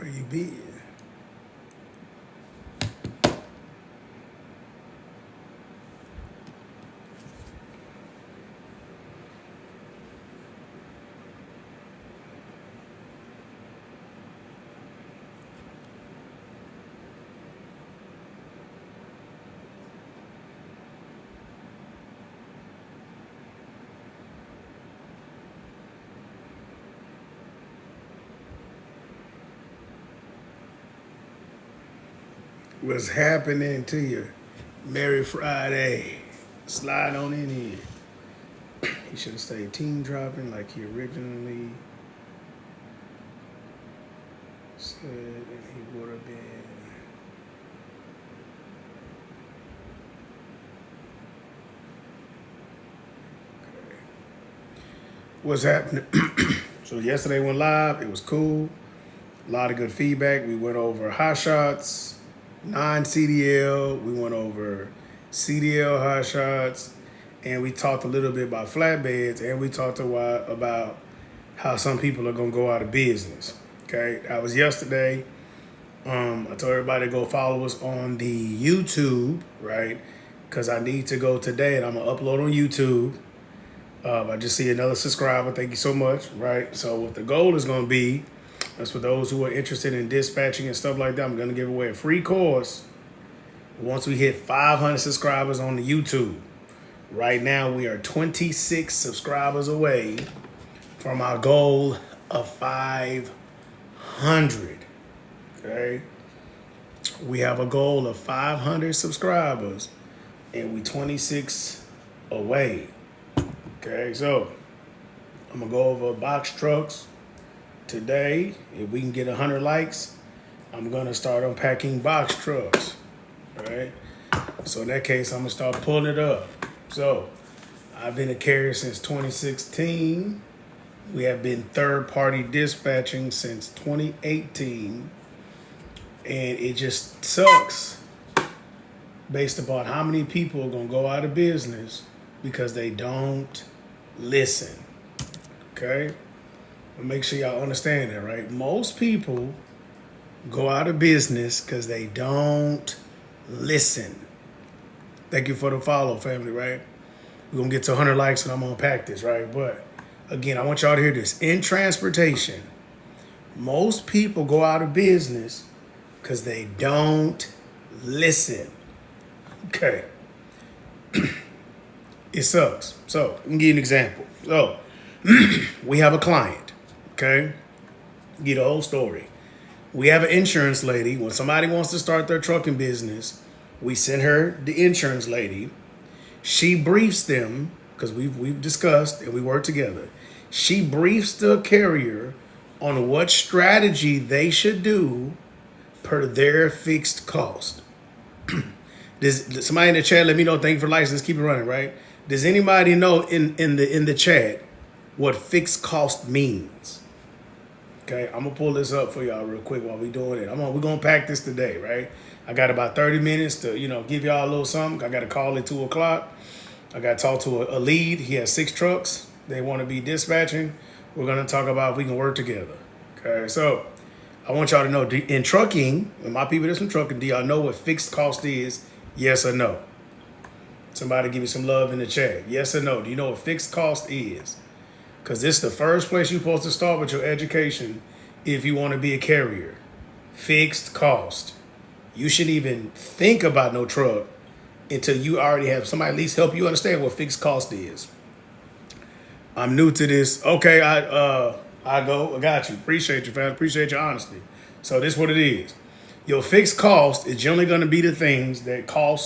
Where you be? What's happening to you? Merry Friday. Slide on in here. He should have stayed team dropping like he originally said that he would have been. Okay. What's happening? So yesterday went live. It was cool. A lot of good feedback. We went over hot shots, non-CDL. We went over CDL hot shots. And we talked a little bit about flatbeds. And we talked a while about how some people are going to go out of business. Okay. That was yesterday. I told everybody to go follow us on the YouTube, right? Because I need to go today and I'm going to upload on YouTube. I just see another subscriber. Thank you so much, right? So what the goal is going to be, that's for those who are interested in dispatching and stuff like that. I'm going to give away a free course once we hit 500 subscribers on the YouTube. Right now, we are 26 subscribers away from our goal of 500. Okay? We have a goal of 500 subscribers, and we 26 away. Okay, so I'm going to go over box trucks today. If we can get 100 likes, I'm going to start unpacking box trucks. All right? So in that case, I'm going to start pulling it up. So I've been a carrier since 2016. We have been third-party dispatching since 2018. And it just sucks based upon how many people are going to go out of business because they don't listen. Okay? But make sure y'all understand that, right? Most people go out of business because they don't listen. Thank you for the follow, family, right? We're going to get to 100 likes and I'm going to unpack this, right? But again, I want y'all to hear this. In transportation, most people go out of business because they don't listen. Okay. It sucks. So, let me give you an example. So, we have a client, okay? Get the whole story. We have an insurance lady. When somebody wants to start their trucking business, we send her the insurance lady. She briefs them, because we've discussed and we work together. She briefs the carrier on what strategy they should do per their fixed cost. Does somebody in the chat let me know? Thank you for license. Keep it running, right? Does anybody know in the chat what fixed cost means? Okay, I'm gonna pull this up for y'all real quick while we doing it. We're gonna pack this today, right? I got about 30 minutes to give y'all a little something. I got a call at 2:00. I got to talk to a lead. He has 6 trucks. They want to be dispatching. We're gonna talk about if we can work together. Okay, so I want y'all to know in trucking, and my people that's in trucking, do y'all know what fixed cost is? Yes or no? Somebody give me some love in the chat. Yes or no? Do you know what fixed cost is? Because this is the first place you're supposed to start with your education if you want to be a carrier. Fixed cost. You shouldn't even think about no truck until you already have somebody at least help you understand what fixed cost is. I'm new to this. Okay, I got you. Appreciate you, fam. Appreciate your honesty. So this is what it is. Your fixed cost is generally going to be the things that are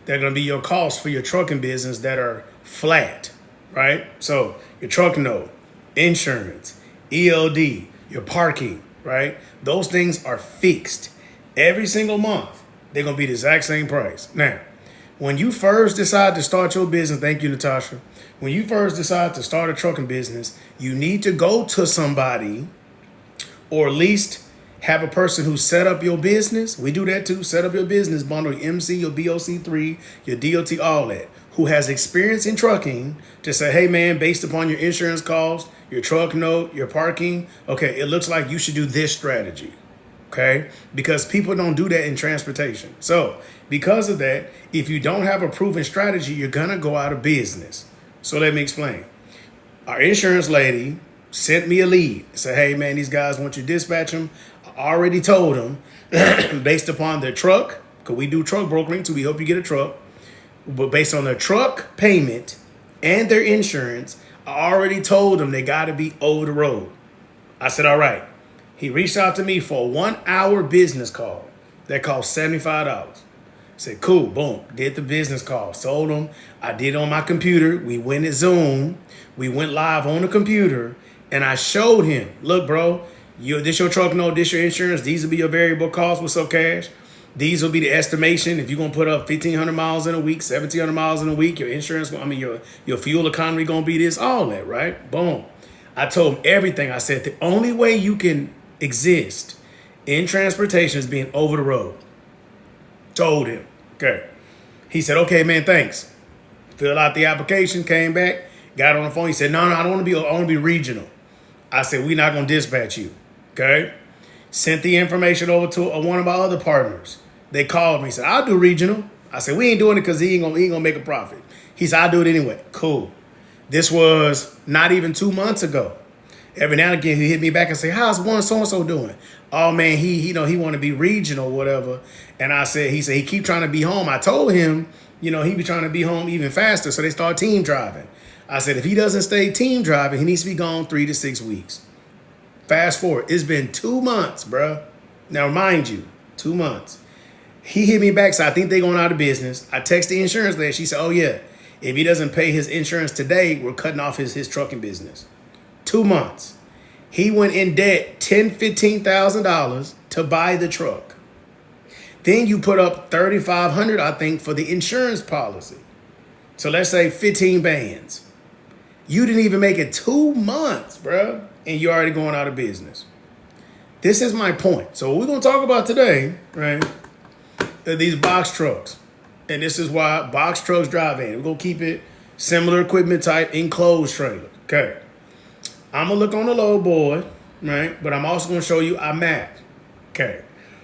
going to be your costs for your trucking business that are flat, right? So your truck note, insurance, ELD, your parking, right? Those things are fixed. Every single month, they're going to be the exact same price. Now, when you first decide to start your business, thank you, Natasha. When you first decide to start a trucking business, you need to go to somebody or at least have a person who set up your business. We do that too. Set up your business, bundle your MC, your BOC3, your DOT, all that. Who has experience in trucking to say, hey man, based upon your insurance cost, your truck note, your parking, okay, it looks like you should do this strategy. Okay? Because people don't do that in transportation. So, because of that, if you don't have a proven strategy, you're going to go out of business. So, let me explain. Our insurance lady sent me a lead. Said, hey, man, these guys want you to dispatch them. I already told them based upon their truck, because we do truck brokering, so we help you get a truck. But based on their truck payment and their insurance, I already told them they got to be over the road. I said, all right. He reached out to me for a 1 hour business call that cost $75. Said, cool, boom. Did the business call, sold them. I did it on my computer. We went at Zoom. We went live on the computer, and I showed him, look, bro, this your truck note, this your insurance. These will be your variable costs. What's up, cash? These will be the estimation. If you're going to put up 1,500 miles in a week, 1,700 miles in a week, your insurance, your fuel economy going to be this, all that, right? Boom. I told him everything. I said, the only way you can exist in transportation is being over the road. Told him. Okay. He said, okay, man, thanks. Filled out the application, came back, got on the phone. He said, no, I don't want to be, I want to be regional. I said, we're not going to dispatch you. Okay. Sent the information over to one of my other partners. They called me, said, I'll do regional. I said, we ain't doing it because he ain't gonna make a profit. He said, I'll do it anyway. Cool. This was not even 2 months ago. Every now and again, he hit me back and say, how's one so-and-so doing? Oh man, he want to be regional, whatever. And I said, he keep trying to be home. I told him, he be trying to be home even faster. So they start team driving. I said, if he doesn't stay team driving, he needs to be gone 3 to 6 weeks. Fast forward, it's been 2 months, bro. Now, mind you, 2 months. He hit me back, so I think they're going out of business. I texted the insurance lady. She said, oh, yeah, if he doesn't pay his insurance today, we're cutting off his trucking business. 2 months. He went in debt $10,000, $15,000 to buy the truck. Then you put up $3,500, I think, for the insurance policy. So let's say 15 bands. You didn't even make it 2 months, bro, and you're already going out of business. This is my point. So what we're going to talk about today, right, are these box trucks. And this is why box trucks drive in. We're going to keep it similar equipment type, enclosed trailer. Okay. I'm going to look on the load board, right, but I'm also going to show you a map. Okay.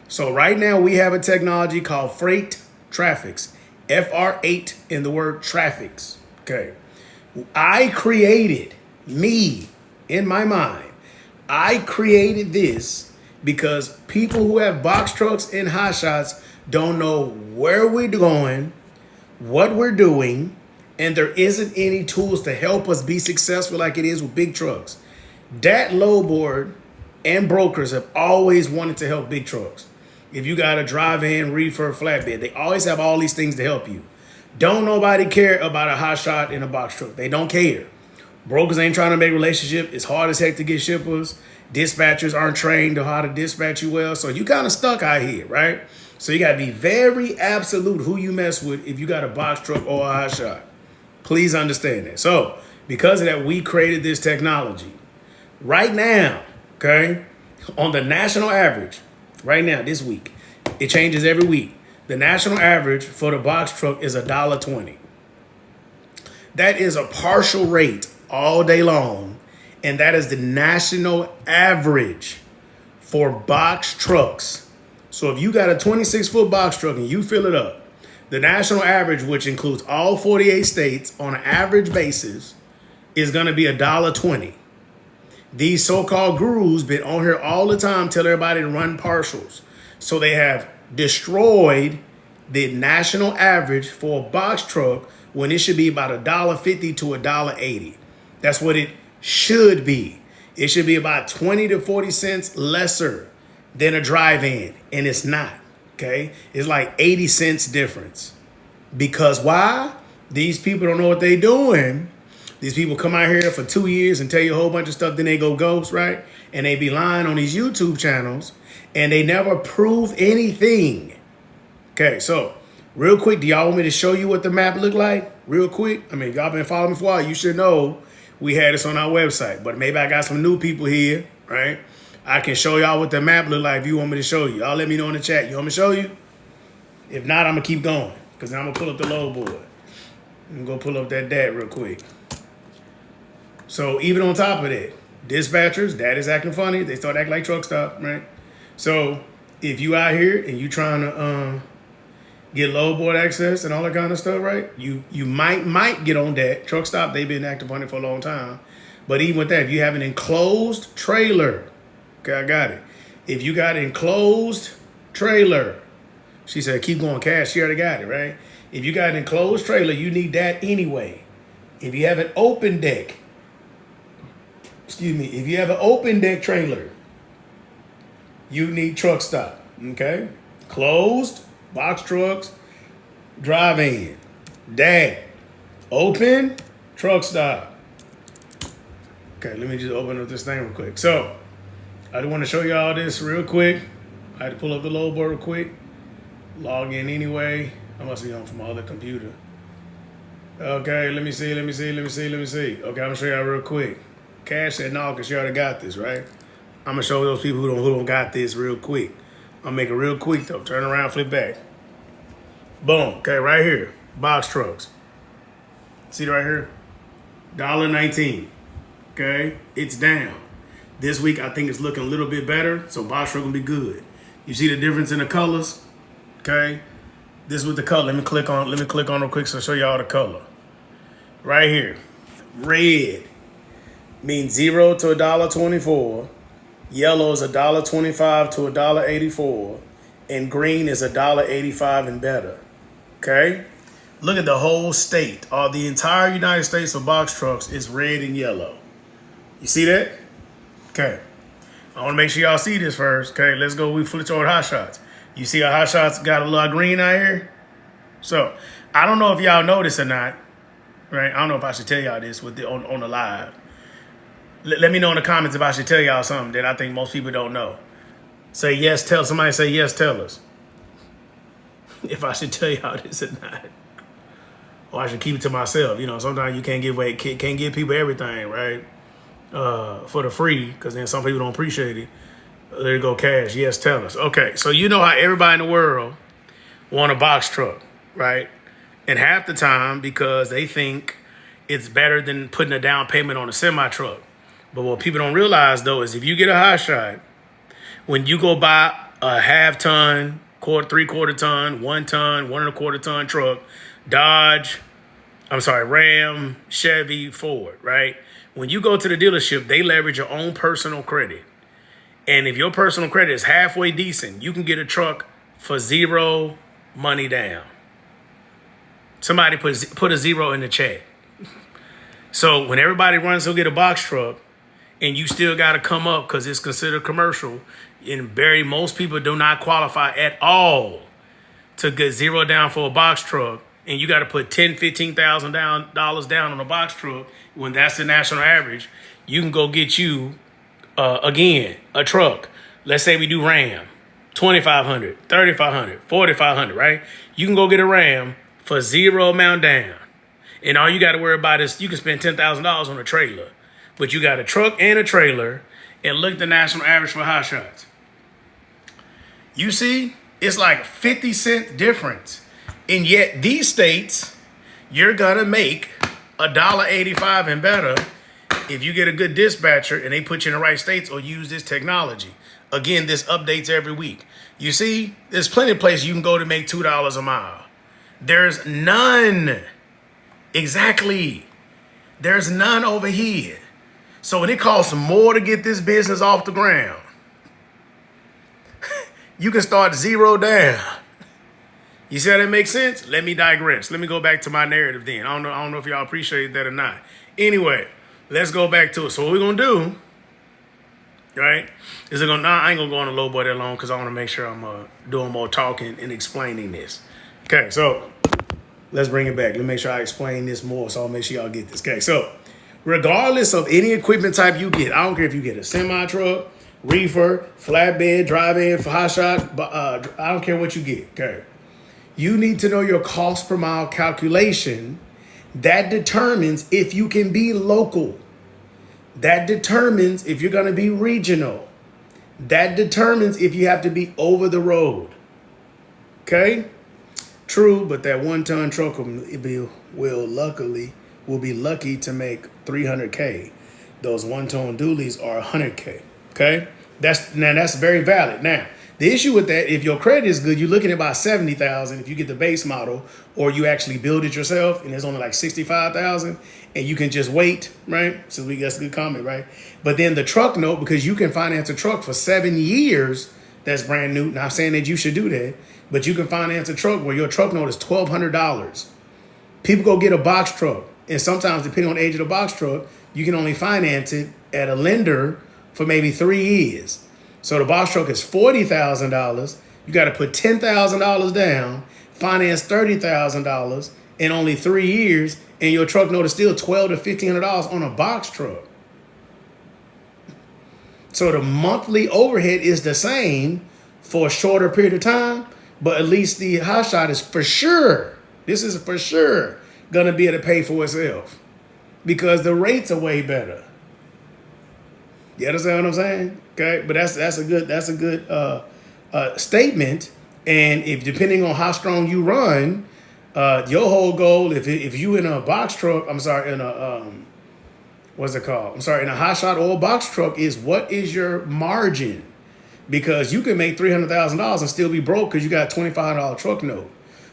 So right now we have a technology called Freight Traffics. FR8 in the word traffics. Okay. I created, in my mind, I created this because people who have box trucks and hot shots don't know where we're going, what we're doing, and there isn't any tools to help us be successful like it is with big trucks. Dat load board and brokers have always wanted to help big trucks. If you got a drive-in, reefer, flatbed, they always have all these things to help you. Don't nobody care about a hot shot in a box truck. They don't care. Brokers ain't trying to make relationship. It's hard as heck to get shippers. Dispatchers aren't trained on how to dispatch you well. So you kind of stuck out here, right? So you got to be very absolute who you mess with if you got a box truck or a hot shot. Please understand that. So because of that, we created this technology. Right now, okay, on the national average, right now, this week, it changes every week. The national average for the box truck is $1.20. That is a partial rate all day long, and that is the national average for box trucks. So if you got a 26-foot box truck and you fill it up, the national average, which includes all 48 states on an average basis, is going to be $1.20. These so-called gurus been on here all the time telling everybody to run partials. So they have destroyed the national average for a box truck when it should be about $1.50 to $1.80. That's what it should be. It should be about 20 to 40 cents lesser than a drive-in, and it's not, okay? It's like 80 cents difference. Because why? These people don't know what they're doing. These people come out here for 2 years and tell you a whole bunch of stuff, then they go ghost, right? And they be lying on these YouTube channels, and they never prove anything. Okay, so real quick, do y'all want me to show you what the map look like? Real quick. I mean, y'all been following me for a while. You should know we had this on our website, but maybe I got some new people here, right? I can show y'all what the map look like if you want me to show you. Y'all let me know in the chat. You want me to show you? If not, I'm going to keep going because I'm going to pull up the load board. I'm going to pull up that DAT real quick. So even on top of that, dispatchers, that is acting funny. They start acting like truck stop, right? So if you out here and you trying to get load board access and all that kind of stuff, right? You might get on that truck stop. They've been active on it for a long time, but even with that, if you have an enclosed trailer, okay, I got it. If you got an enclosed trailer, she said, keep going, Cash. She already got it, right? If you got an enclosed trailer, you need that anyway. If you have an open deck, if you have an open deck trailer, you need truck stop, okay? Closed, box trucks, drive-in, deck, open, truck stop. Okay, let me just open up this thing real quick. So, I just want to show y'all this real quick. I had to pull up the load board real quick. Log in anyway. I must be on from my other computer. Okay, let me see. Okay, I'm gonna show y'all real quick. Cash said no, because she already got this, right? I'm gonna show those people who don't got this real quick. I'll make it real quick though. Turn around, flip back. Boom. Okay, right here. Box trucks. See right here? $1.19. Okay? It's down. This week I think it's looking a little bit better, so box truck will be good. You see the difference in the colors? Okay? This is with the color. Let me click on real quick so I show y'all the color. Right here. Red means 0 to $1.24. Yellow is $1.25 to $1.84. And green is $1.85 and better. Okay? Look at the whole state. Or the entire United States of box trucks is red and yellow. You see that? Okay. I want to make sure y'all see this first. Okay, let's go. We flip toward Hot Shots. You see how Hot Shots got a lot of green out here? So, I don't know if y'all know this or not. Right? I don't know if I should tell y'all this on the live. Let me know in the comments if I should tell y'all something that I think most people don't know. Say yes, somebody say yes, tell us. If I should tell y'all this or not. Or I should keep it to myself. You know, sometimes you can't give people everything, right? For the free, because then some people don't appreciate it. There you go, Cash. Yes, tell us. Okay, so you know how everybody in the world want a box truck, right? And half the time because they think it's better than putting a down payment on a semi-truck. But what people don't realize, though, is if you get a Hot Shot, when you go buy a half-ton, three-quarter ton, 1 ton, 1 1/4 ton truck, Ram, Chevy, Ford, right? When you go to the dealership, they leverage your own personal credit. And if your personal credit is halfway decent, you can get a truck for 0 money down. Somebody put a 0 in the chat. So when everybody runs to get a box truck and you still got to come up because it's considered commercial, and most people do not qualify at all to get 0 down for a box truck, and you got to put $10,000, $15,000 down on a box truck when that's the national average, you can go get you, a truck. Let's say we do Ram, $2,500, $3,500, $4,500, right? You can go get a Ram for 0 amount down. And all you got to worry about is you can spend $10,000 on a trailer. But you got a truck and a trailer, and look at the national average for Hot Shots. You see, it's like 50 cent difference. And yet these states, you're going to make $1.85 and better if you get a good dispatcher and they put you in the right states or use this technology. Again, this updates every week. You see, there's plenty of places you can go to make $2 a mile. There's none. Exactly. There's none over here. So when it costs more to get this business off the ground, you can start 0 down. You see how that makes sense? Let me digress. Let me go back to my narrative then. I don't know if y'all appreciate that or not. Anyway, let's go back to it. So what we're gonna do, right? I ain't gonna go on the low boy that long because I want to make sure I'm doing more talking and explaining this. Okay, so let's bring it back. Let me make sure I explain this more, so I'll make sure y'all get this. Okay, so regardless of any equipment type you get, I don't care if you get a semi-truck, reefer, flatbed, drive-in, for hot shot, I don't care what you get, okay? You need to know your cost per mile calculation. That determines if you can be local. That determines if you're going to be regional. That determines if you have to be over the road. Okay? True, but that 1-ton truck will be lucky to make $300K. Those 1-ton dualies are $100K. Okay? That's very valid. Now, The issue with that, if your credit is good, you're looking at about 70,000 if you get the base model, or you actually build it yourself and it's only like 65,000 and you can just wait, right? So that's a good comment, right? But then the truck note, because you can finance a truck for 7 years that's brand new. Not saying that you should do that, but you can finance a truck where your truck note is $1,200. People go get a box truck, and sometimes depending on the age of the box truck, you can only finance it at a lender for maybe 3 years. So the box truck is $40,000. You got to put $10,000 down, finance $30,000 in only 3 years, and your truck note is still $1,200 to $1,500 on a box truck. So the monthly overhead is the same for a shorter period of time, but at least the hot shot is for sure. This is for sure gonna be able to pay for itself because the rates are way better. You understand what I'm saying? Okay, but that's a good statement. And if depending on how strong you run, your whole goal, if you in a box truck, in a what's it called? In a hot shot oil box truck, is what is your margin? Because you can make $300,000 and still be broke because you got a $2,500 truck note.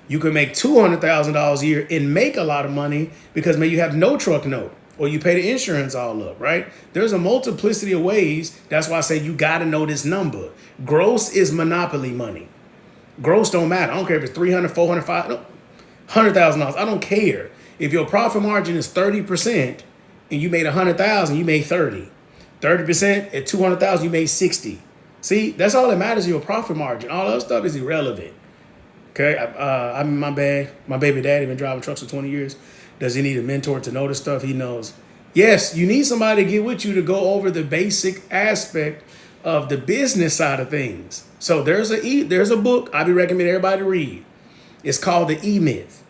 You can make $200,000 a year and make a lot of money because maybe you have no truck note or you pay the insurance all up, right? There's a multiplicity of ways. That's why I say you got to know this number. Gross is monopoly money. Gross don't matter. I don't care if it's $300,000, $400,000, no, $100,000. I don't care. If your profit margin is 30% and you made $100,000, you made 30. 30% at $200,000, you made 60. See, that's all that matters is your profit margin. All other stuff is irrelevant. Okay, I'm my baby daddy been driving trucks for 20 years. Does he need a mentor to know this stuff? He knows. Yes, you need somebody to get with you to go over the basic aspect of the business side of things. So there's a book I be recommending everybody to read. It's called The E-Myth.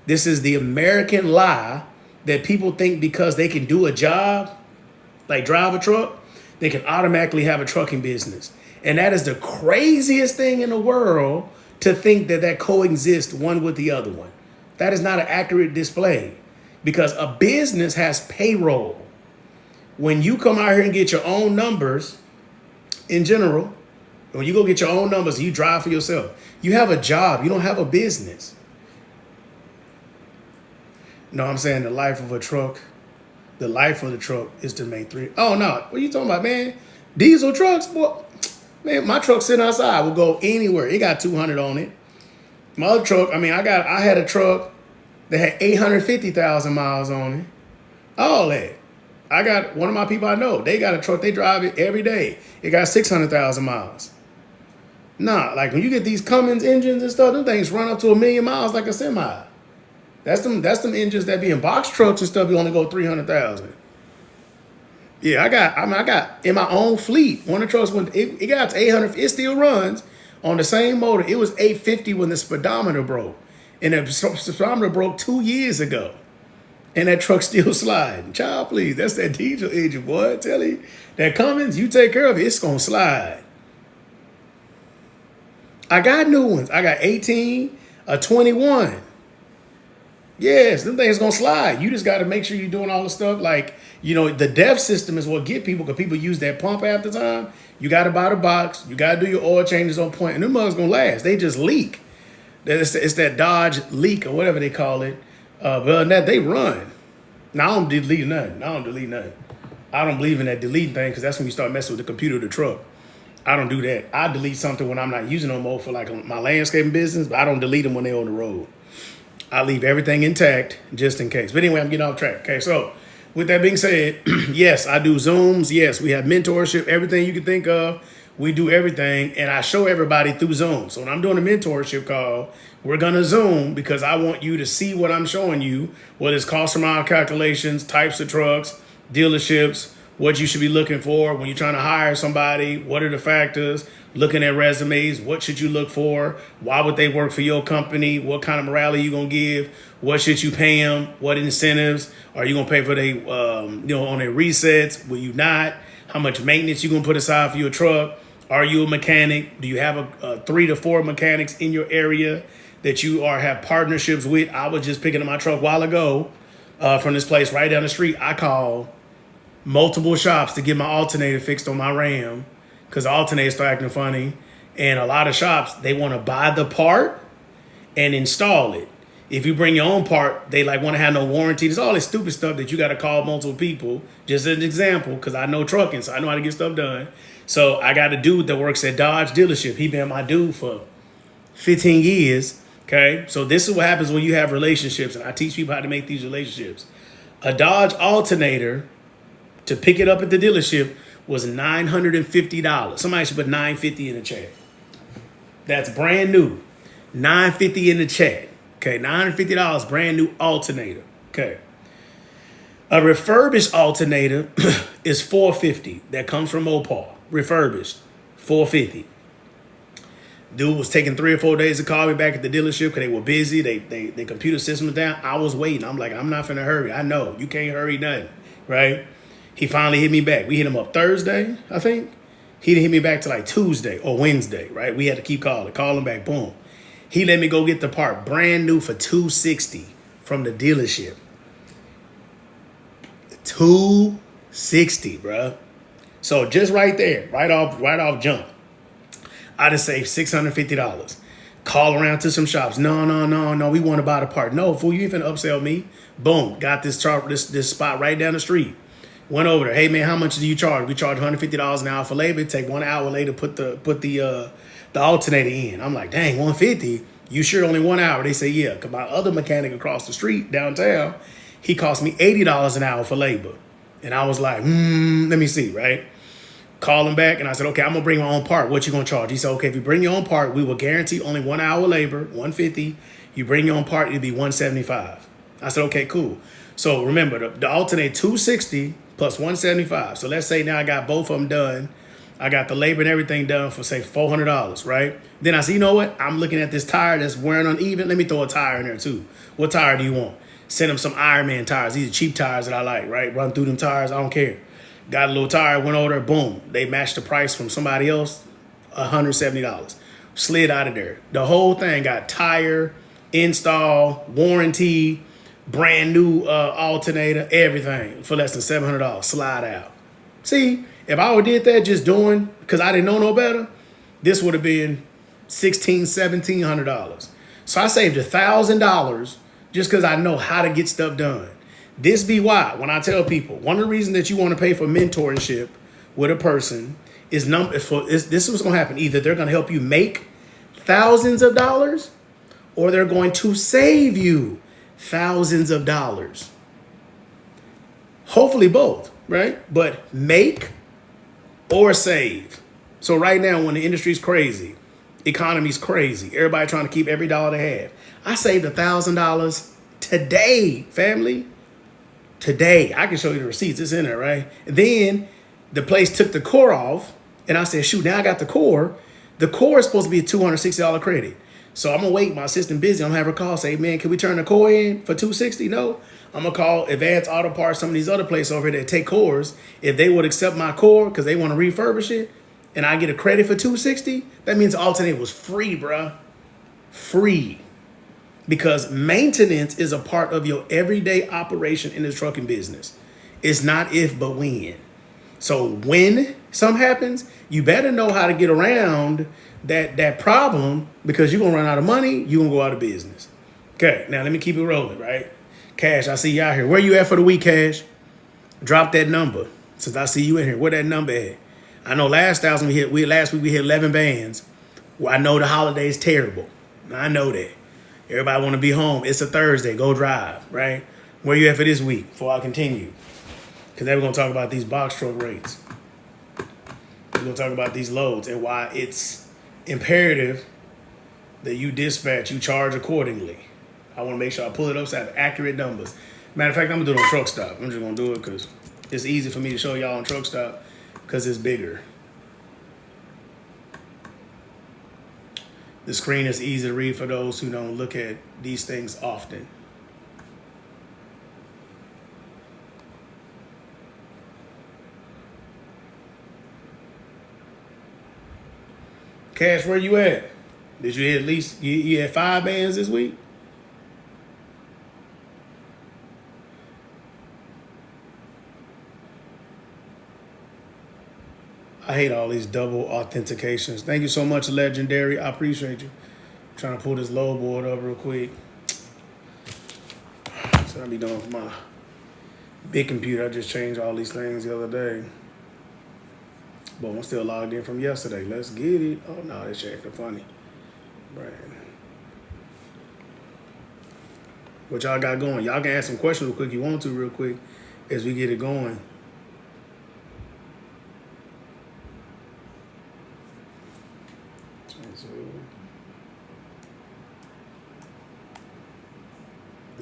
This is the American lie that people think because they can do a job, like drive a truck, they can automatically have a trucking business. And that is the craziest thing in the world, to think that coexists one with the other one. That is not an accurate display because a business has payroll. When you come out here and get your own numbers in general, when you go get your own numbers, you drive for yourself. You have a job. You don't have a business. No, I'm saying the life of a truck, the life of the truck is to make three. Oh, no. What are you talking about, man? Diesel trucks? Boy. Man, my truck sitting outside will go anywhere. It got 200 on it. My other truck, I had a truck that had 850,000 miles on it. All that. I got one of my people I know. They got a truck. They drive it every day. It got 600,000 miles. Nah, like when you get these Cummins engines and stuff, them things run up to 1 million miles like a semi. That's them engines that be in box trucks and stuff. You only go 300,000. Yeah, I got in my own fleet. One of the trucks, when it got to 800, it still runs on the same motor. It was 850 when the speedometer broke. And the speedometer broke 2 years ago. And that truck's still sliding. Child, please, that's that diesel engine, boy. I tell you, that Cummins, you take care of it, it's going to slide. I got new ones. I got 18, a 21. Yes, them things going to slide. You just got to make sure you're doing all the stuff like, the DEF system is what get people, because people use that pump half the time. You got to buy the box. You got to do your oil changes on point. And them mugs going to last. They just leak. It's that Dodge leak or whatever they call it. But other than that, they run. Now, I don't delete nothing. I don't believe in that deleting thing because that's when you start messing with the computer of the truck. I don't do that. I delete something when I'm not using no more for like my landscaping business, but I don't delete them when they're on the road. I leave everything intact just in case. But anyway, I'm getting off track. Okay, so with that being said, yes, I do Zooms. Yes, we have mentorship, everything you can think of. We do everything, and I show everybody through Zoom. So when I'm doing a mentorship call, we're going to Zoom because I want you to see what I'm showing you, whether it's cost per mile calculations, types of trucks, dealerships, what you should be looking for when you're trying to hire somebody, what are the factors, looking at resumes, what should you look for, why would they work for your company, what kind of morale are you going to give, what should you pay them, what incentives, are you going to pay for they, on their resets, will you not, how much maintenance you going to put aside for your truck, are you a mechanic, do you have a 3 to 4 mechanics in your area that you have partnerships with. I was just picking up my truck a while ago from this place right down the street. I called multiple shops to get my alternator fixed on my Ram because the alternator started acting funny. And a lot of shops, they want to buy the part and install it. If you bring your own part, they like want to have no warranty. There's all this stupid stuff that you got to call multiple people. Just as an example, because I know trucking, so I know how to get stuff done. So I got a dude that works at Dodge dealership. He been my dude for 15 years. Okay, so this is what happens when you have relationships, and I teach people how to make these relationships. A Dodge alternator to pick it up at the dealership was $950. Somebody should put $950 in the chat. That's brand new. $950 in the chat. Okay, $950 brand new alternator. Okay. A refurbished alternator is $450. That comes from Mopar. Refurbished. $450. Dude was taking 3 or 4 days to call me back at the dealership because they were busy. They computer system was down. I was waiting. I'm like, I'm not finna hurry. I know you can't hurry nothing, right? He finally hit me back. We hit him up Thursday, I think. He didn't hit me back till like Tuesday or Wednesday, right? We had to keep calling, call him back. Boom. He let me go get the part brand new for $260 from the dealership. $260, bruh. So just right there, right off jump, I just saved $650. Call around to some shops. No. We want to buy the part. No, fool, you ain't finna upsell me. Boom, got this spot right down the street. Went over there. Hey man, how much do you charge? We charge $150 an hour for labor. Take 1 hour later, put the alternator in. I'm like, dang, $150. You sure only 1 hour? They say yeah. Cause my other mechanic across the street downtown, he cost me $80 an hour for labor. And I was like, let me see, right? Call him back and I said, okay, I'm gonna bring my own part. What you gonna charge? He said, okay, if you bring your own part, we will guarantee only 1 hour labor, $150. You bring your own part, it'll be $175. I said, okay, cool. So remember, the alternate $260 plus $175. So let's say now I got both of them done. I got the labor and everything done for say $400, right? Then I said, you know what? I'm looking at this tire that's wearing uneven. Let me throw a tire in there too. What tire do you want? Send them some Ironman tires. These are cheap tires that I like, right? Run through them tires. I don't care. Got a little tire, went over there, boom. They matched the price from somebody else, $170. Slid out of there. The whole thing got tire, install, warranty, brand new alternator, everything for less than $700. Slide out. See, if I would did that just doing, because I didn't know no better, this would have been $1,600, $1,700. So I saved $1,000 just because I know how to get stuff done. This be why, when I tell people, one of the reasons that you want to pay for mentorship with a person is this is what's going to happen. Either they're going to help you make thousands of dollars or they're going to save you thousands of dollars. Hopefully both, right? But make or save. So right now, when the industry's crazy, economy's crazy, everybody trying to keep every dollar they have. I saved $1,000 today, family. Today, I can show you the receipts. It's in there, right? And then the place took the core off, and I said, shoot, now I got the core. The core is supposed to be a $260 credit. So I'm gonna wait. My assistant busy. I'm gonna have her call. Say, man, can we turn the core in for $260? No. I'm gonna call Advanced Auto Parts, some of these other places over here that take cores. If they would accept my core because they want to refurbish it, and I get a credit for $260, that means the alternator was free, bruh. Free. Because maintenance is a part of your everyday operation in the trucking business. It's not if, but when. So when something happens, you better know how to get around that problem, because you're going to run out of money, you're going to go out of business. Okay, now let me keep it rolling, right? Cash, I see you out here. Where you at for the week, Cash? Drop that number since I see you in here. Where that number at? I know last week we hit 11 bands. Well, I know the holiday's terrible. I know that. Everybody want to be home. It's a Thursday. Go drive, right? Where you at for this week before I continue? Because then we're going to talk about these box truck rates. We're going to talk about these loads and why it's imperative that you dispatch, you charge accordingly. I want to make sure I pull it up so I have accurate numbers. Matter of fact, I'm going to do it on Truck Stop. I'm just going to do it because it's easy for me to show y'all on Truck Stop because it's bigger. The screen is easy to read for those who don't look at these things often. Cash, where you at? Did you hit at least, you had 5 bands this week? I hate all these double authentications. Thank you so much, Legendary. I appreciate you. I'm trying to pull this load board up real quick. So I'll be done with my big computer. I just changed all these things the other day. But I'm still logged in from yesterday. Let's get it. Oh, no, this shit acting funny. Right. What y'all got going? Y'all can ask some questions real quick if you want to real quick as we get it going.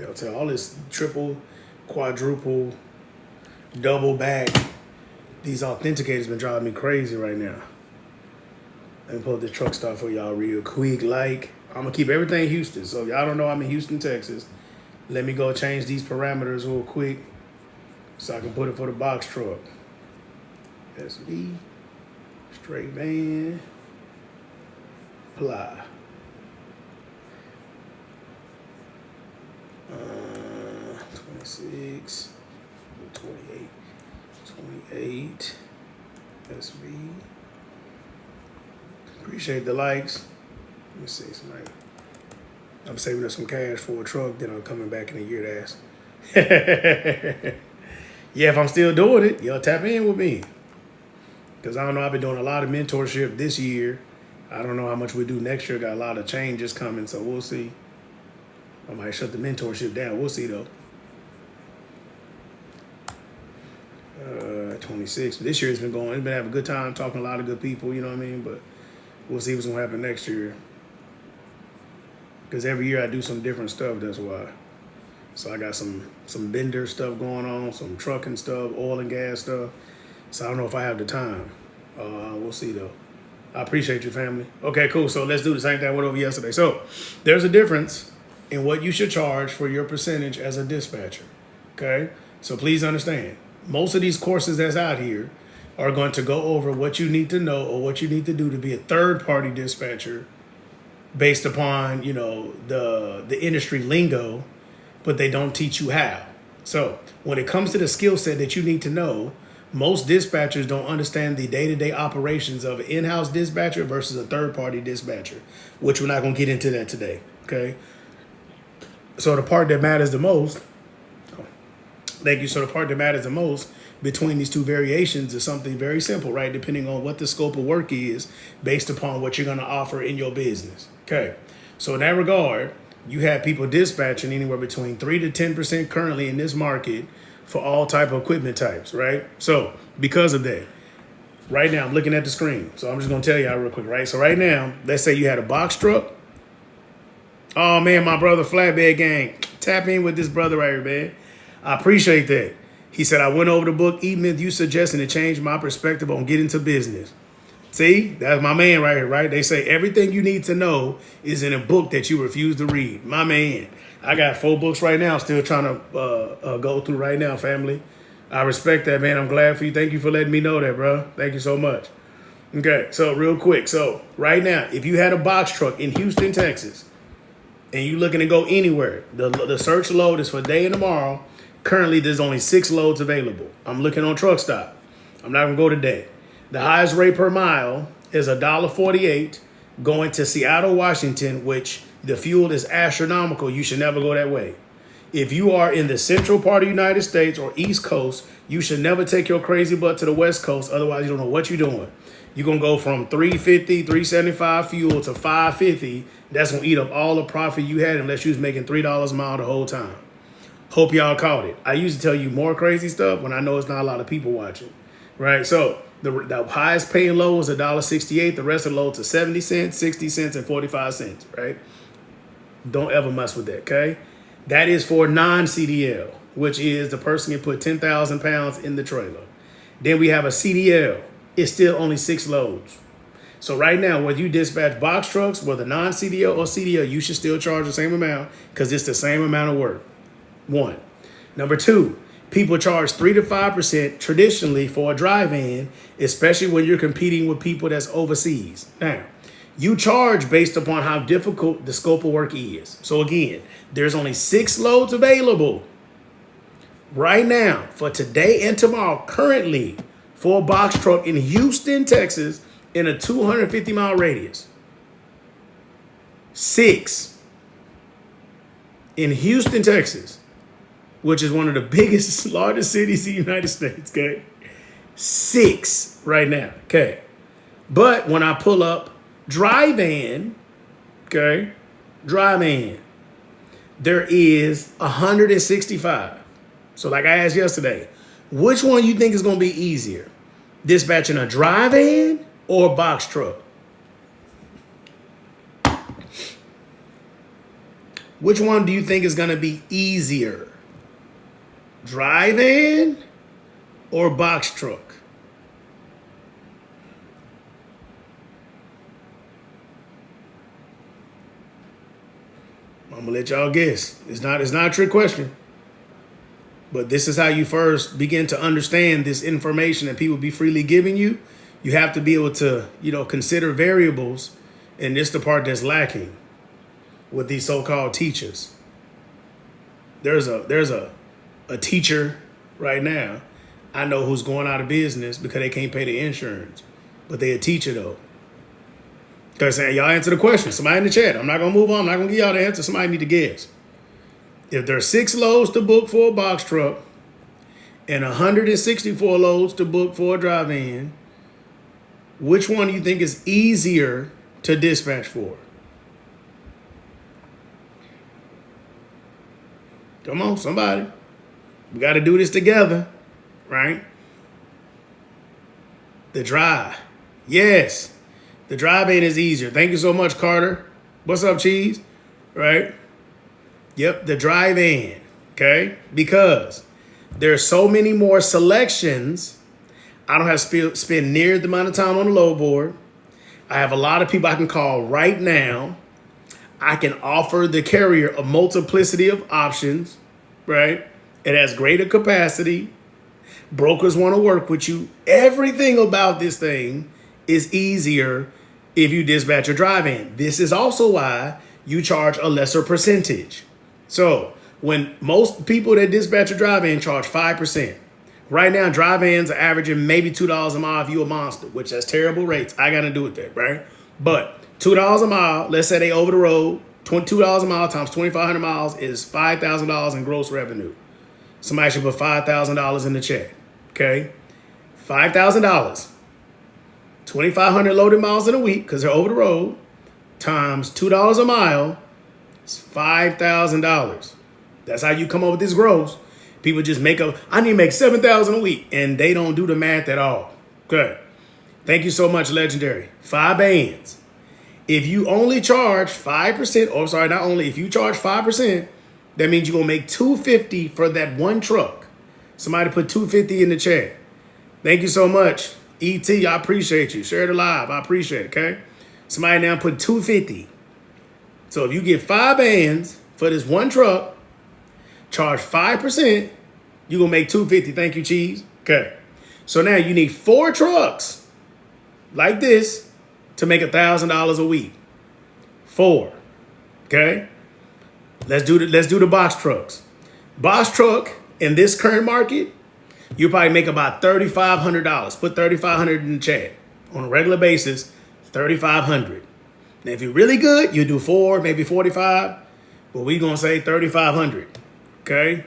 I'll tell all this triple, quadruple, double back. These authenticators been driving me crazy right now. Let me pull up this truck stop for y'all real quick. Like, I'm gonna keep everything Houston. So if y'all don't know I'm in Houston, Texas, let me go change these parameters real quick so I can put it for the box truck. SV, straight van, apply. 26, 28, SV. Appreciate the likes. Let me see somebody. I'm saving up some cash for a truck, then I'm coming back in a year to ask. Yeah, if I'm still doing it, y'all tap in with me. Because I don't know, I've been doing a lot of mentorship this year. I don't know how much we do next year. Got a lot of changes coming, so we'll see. I might shut the mentorship down. We'll see, though. 26. This year's been going. It's been having a good time, talking to a lot of good people, you know what I mean? But we'll see what's going to happen next year. Because every year I do some different stuff, that's why. So I got some bender stuff going on, some trucking stuff, oil and gas stuff. So I don't know if I have the time. We'll see, though. I appreciate you, family. Okay, cool. So let's do the same thing I went over yesterday. So there's a difference in what you should charge for your percentage as a dispatcher, okay? So please understand, most of these courses that's out here are going to go over what you need to know or what you need to do to be a third-party dispatcher based upon, you know, the industry lingo, but they don't teach you how. So when it comes to the skill set that you need to know, most dispatchers don't understand the day-to-day operations of an in-house dispatcher versus a third-party dispatcher, which we're not going to get into that today, okay? So the part that matters the most, thank you. So the part that matters the most between these two variations is something very simple, right? Depending on what the scope of work is based upon what you're going to offer in your business. Okay. So in that regard, you have people dispatching anywhere between 3 to 10% currently in this market for all type of equipment types, right? So because of that, right now I'm looking at the screen. So I'm just going to tell y'all real quick, right? So right now, let's say you had a box truck. Oh, man, my brother, Flatbed Gang. Tap in with this brother right here, man. I appreciate that. He said, I went over the book, E-Myth you suggesting to change my perspective on getting to business. See, that's my man right here, right? They say everything you need to know is in a book that you refuse to read. My man. I got 4 books right now, still trying to go through right now, family. I respect that, man. I'm glad for you. Thank you for letting me know that, bro. Thank you so much. Okay, so real quick. So right now, if you had a box truck in Houston, Texas, and you looking to go anywhere, the search load is for day and tomorrow. Currently, there's only 6 loads available. I'm looking on Truckstop. I'm not going to go today. The highest rate per mile is $1.48 going to Seattle, Washington, which the fuel is astronomical. You should never go that way. If you are in the central part of the United States or East Coast, you should never take your crazy butt to the West Coast. Otherwise, you don't know what you're doing. You're going to go from $3.50, $3.75 fuel to $5.50. That's going to eat up all the profit you had unless you was making $3 a mile the whole time. Hope y'all caught it. I used to tell you more crazy stuff when I know it's not a lot of people watching, right? So the highest paying load was $1.68. The rest of the loads are 70 cents, 60 cents, and 45 cents, right? Don't ever mess with that, okay? That is for non-CDL, which is the person can put 10,000 pounds in the trailer. Then we have a CDL. It's still only 6 loads. So right now, whether you dispatch box trucks, whether non-CDL or CDL, you should still charge the same amount because it's the same amount of work. 1. Number 2, people charge 3 to 5% traditionally for a dry van, especially when you're competing with people that's overseas. Now, you charge based upon how difficult the scope of work is. So again, there's only 6 loads available right now for today and tomorrow, currently for a box truck in Houston, Texas, in a 250-mile radius. 6 in Houston, Texas, which is one of the biggest, largest cities in the United States, okay? 6 right now, okay? But when I pull up Dry-Van, okay, Dry-Van, there is 165. So like I asked yesterday, which one you think is going to be easier? Dispatching a Dry-Van or a box truck? Which one do you think is going to be easier? Dry-Van or box truck? I'm going to let y'all guess. It's not a trick question. But this is how you first begin to understand this information that people be freely giving you. You have to be able to, consider variables, and this is the part that's lacking with these so-called teachers. There's a teacher right now I know who's going out of business because they can't pay the insurance, but they a teacher though. They're saying, y'all answer the question. Somebody in the chat. I'm not gonna move on. I'm not gonna give y'all the answer. Somebody need to guess. If there's 6 loads to book for a box truck and 164 loads to book for a drive-in, which one do you think is easier to dispatch for? Come on, somebody. We got to do this together, right? The drive. Yes, the drive-in is easier. Thank you so much, Carter. What's up, Cheese? Right? Yep, the drive-in, okay? Because there's so many more selections. I don't have to spend near the amount of time on the load board. I have a lot of people I can call right now. I can offer the carrier a multiplicity of options, right? It has greater capacity. Brokers want to work with you. Everything about this thing is easier if you dispatch a drive-in. This is also why you charge a lesser percentage. So when most people that dispatch a drive-in charge 5%, right now drive-ins are averaging maybe $2 a mile if you a monster, which that's terrible rates. I got to do with that, right? But $2 a mile, let's say they over the road, $2 a mile times 2,500 miles is $5,000 in gross revenue. Somebody should put $5,000 in the chat, okay? $5,000, 2,500 loaded miles in a week because they're over the road, times $2 a mile, it's $5,000. That's how you come up with this gross. People just I need to make $7,000 a week, and they don't do the math at all. Okay. Thank you so much, Legendary. 5 bands. If you only charge 5%, or sorry, not only, if you charge 5%, that means you're going to make $250 for that one truck. Somebody put $250 in the chat. Thank you so much. ET, I appreciate you. Share it live. I appreciate it, okay? Somebody now put $250. So if you get 5 bands for this one truck, charge 5%, you're going to make $250. Thank you, Cheese. Okay. So now you need 4 trucks like this to make $1,000 a week. 4. Okay. Let's do the box trucks. Box truck in this current market, you probably make about $3,500. Put $3,500 in the chat. On a regular basis, $3,500. Now, if you're really good, you do 4, maybe 45, but we're going to say $3,500. Okay.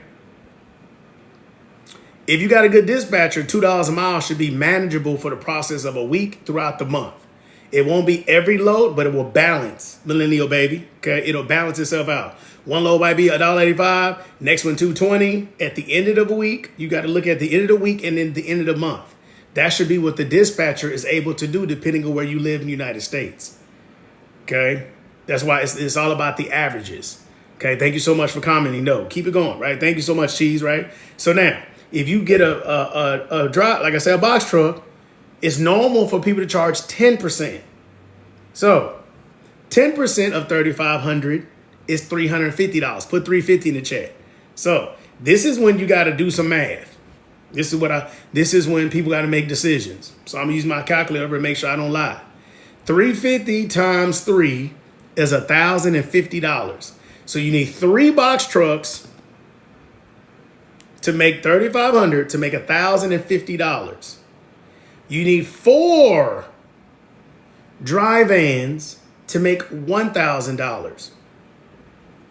If you got a good dispatcher, $2 a mile should be manageable for the process of a week throughout the month. It won't be every load, but it will balance, millennial baby. Okay, it'll balance itself out. One load might be $1.85, next one $2.20. At the end of the week, you got to look at the end of the week and then the end of the month. That should be what the dispatcher is able to do depending on where you live in the United States. Okay, that's why it's all about the averages. Okay, thank you so much for commenting. No, keep it going, right? Thank you so much, Cheese, right? So now, if you get a drop, like I said, a box truck, it's normal for people to charge 10%. So 10% of $3,500 is $350. Put $350 in the chat. So this is when you got to do some math. This is when people got to make decisions. So I'm using my calculator to make sure I don't lie. $350 times 3 is $1,050. So you need 3 box trucks to make $3,500 to make $1,050. You need 4 dry vans to make $1,000.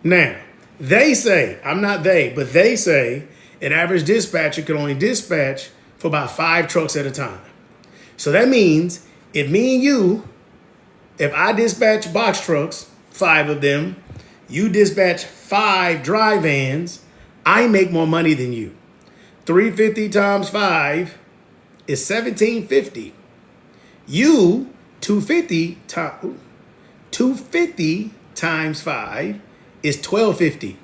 Now, they say, I'm not they, but they say an average dispatcher can only dispatch for about 5 trucks at a time. So that means if me and you, if I dispatch box trucks, 5 of them, you dispatch 5 dry vans, I make more money than you. 350 times 5 is 1750. You 250 times 5 is 1250.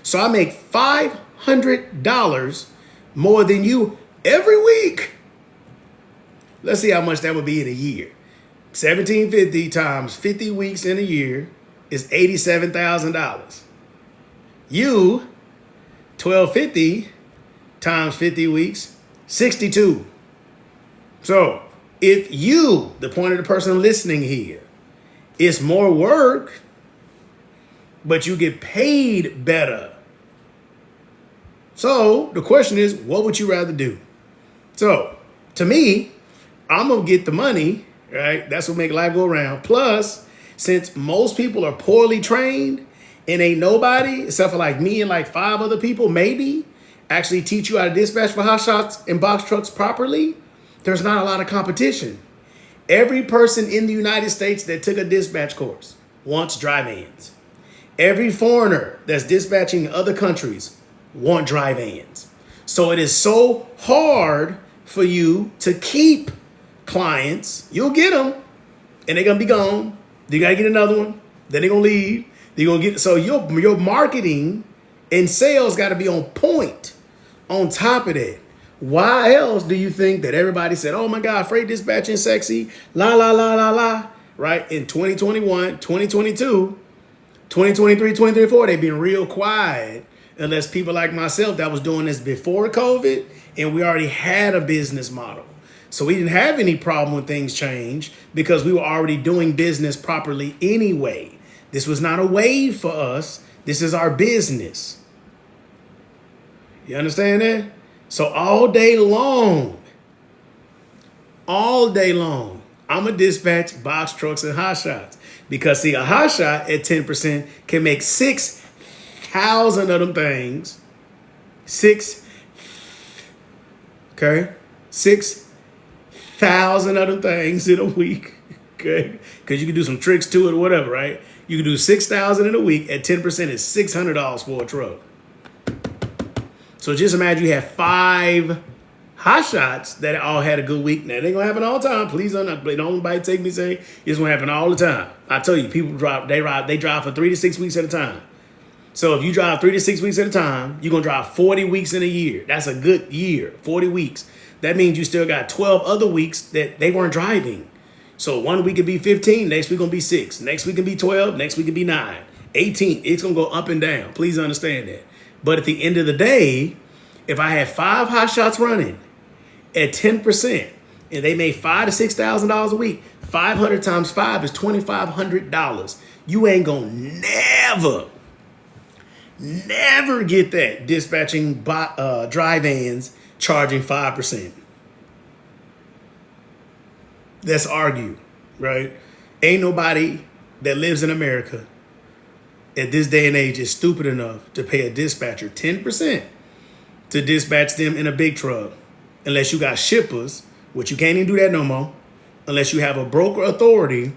So I make $500 more than you every week. Let's see how much that would be in a year. 1750 times 50 weeks in a year is $87,000. You 1250 times 50 weeks, 62. So if you, the point of the person listening here, it's more work, but you get paid better. So the question is, what would you rather do? So to me, I'm going to get the money, right? That's what make life go around. Plus, since most people are poorly trained and ain't nobody, except for like me and like 5 other people, maybe, actually teach you how to dispatch for hot shots and box trucks properly, there's not a lot of competition. Every person in the United States that took a dispatch course wants dry vans. Every foreigner that's dispatching in other countries want dry vans. So it is so hard for you to keep clients. You'll get them and they're going to be gone. You got to get another one. Then they're going to leave. You're going to get, so your marketing and sales got to be on point. On top of that, why else do you think that everybody said, oh my God, freight dispatching sexy, la, la, la, la, la, right? In 2021, 2022, 2023, 2024, they've been real quiet unless people like myself that was doing this before COVID and we already had a business model. So we didn't have any problem when things changed because we were already doing business properly anyway. This was not a wave for us. This is our business. You understand that? So all day long, I'm going to dispatch box trucks and hot shots. Because see, a hot shot at 10% can make 6,000 of them things. 6,000 of them things in a week. Okay? Because you can do some tricks to it or whatever, right? You can do 6,000 in a week at 10% is $600 for a truck. So just imagine you have 5 hot shots that all had a good week. Now, it ain't going to happen all the time. Please don't nobody take me saying it's going to happen all the time. I tell you, people they drive for 3 to 6 weeks at a time. So if you drive 3 to 6 weeks at a time, you're going to drive 40 weeks in a year. That's a good year, 40 weeks. That means you still got 12 other weeks that they weren't driving. So one week could be 15, next week going to be 6, next week can be 12, next week can be 9, 18. It's going to go up and down. Please understand that. But at the end of the day, if I had 5 hot shots running at 10% and they made $5,000 to $6,000 a week, 500 times 5 is $2,500. You ain't gonna never get that dispatching dry vans charging 5%. Let's argue, right? Ain't nobody that lives in America at this day and age is stupid enough to pay a dispatcher 10% to dispatch them in a big truck, unless you got shippers, which you can't even do that no more, unless you have a broker authority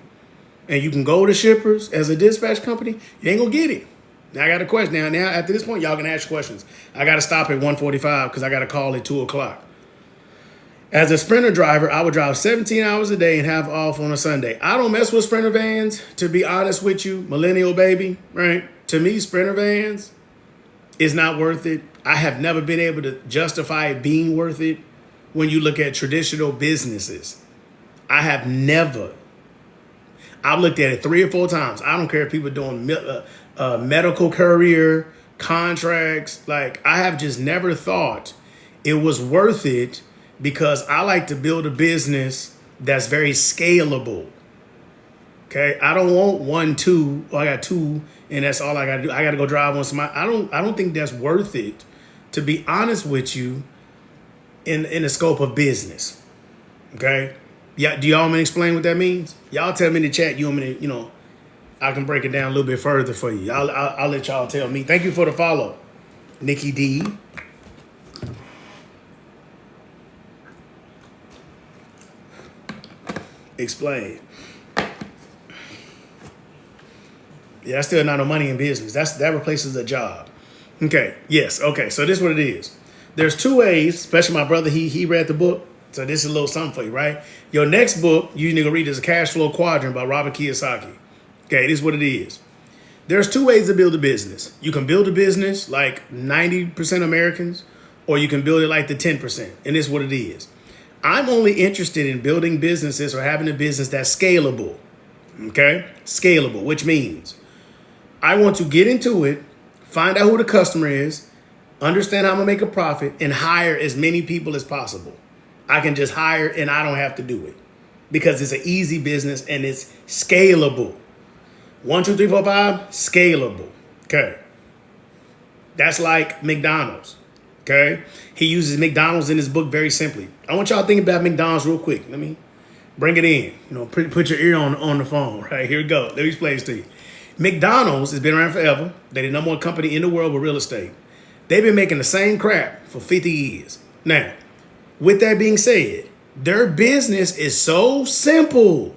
and you can go to shippers as a dispatch company, you ain't gonna get it. Now I got a question. Now after this point, y'all can ask questions. I got to stop at 1:45 because I got to call at 2 o'clock. As a Sprinter driver, I would drive 17 hours a day and have off on a Sunday. I don't mess with Sprinter vans, to be honest with you, millennial baby, right? To me, Sprinter vans is not worth it. I have never been able to justify it being worth it when you look at traditional businesses. I've looked at it 3 or 4 times. I don't care if people are doing medical courier contracts. Like, I have just never thought it was worth it because I like to build a business that's very scalable. Okay, I don't want 1, 2, or I got 2, and that's all I got to do. I got to go drive on somebody. I don't think that's worth it, to be honest with you, in the scope of business. Okay? Yeah, do y'all want me to explain what that means? Y'all tell me in the chat. You want me to, I can break it down a little bit further for you. I'll let y'all tell me. Thank you for the follow, Nikki D. Explain. Yeah, that's still not no money in business. That replaces a job. Okay. Yes. Okay. So this is what it is. There's two ways, especially my brother, he read the book. So this is a little something for you, right? Your next book, you need to read is A Cash Flow Quadrant by Robert Kiyosaki. Okay, this is what it is. There's two ways to build a business. You can build a business like 90% Americans, or you can build it like the 10%. And this is what it is. I'm only interested in building businesses or having a business that's scalable. Okay? Scalable, which means I want to get into it, find out who the customer is, understand how I'm going to make a profit, and hire as many people as possible. I can just hire and I don't have to do it because it's an easy business and it's scalable. 1, 2, 3, 4, 5, scalable. Okay. That's like McDonald's. Okay. He uses McDonald's in his book very simply. I want y'all to think about McDonald's real quick. Let me bring it in. Put your ear on the phone. Right, here we go. Let me explain this to you. McDonald's has been around forever. They're the number one company in the world with real estate. They've been making the same crap for 50 years. Now, with that being said, their business is so simple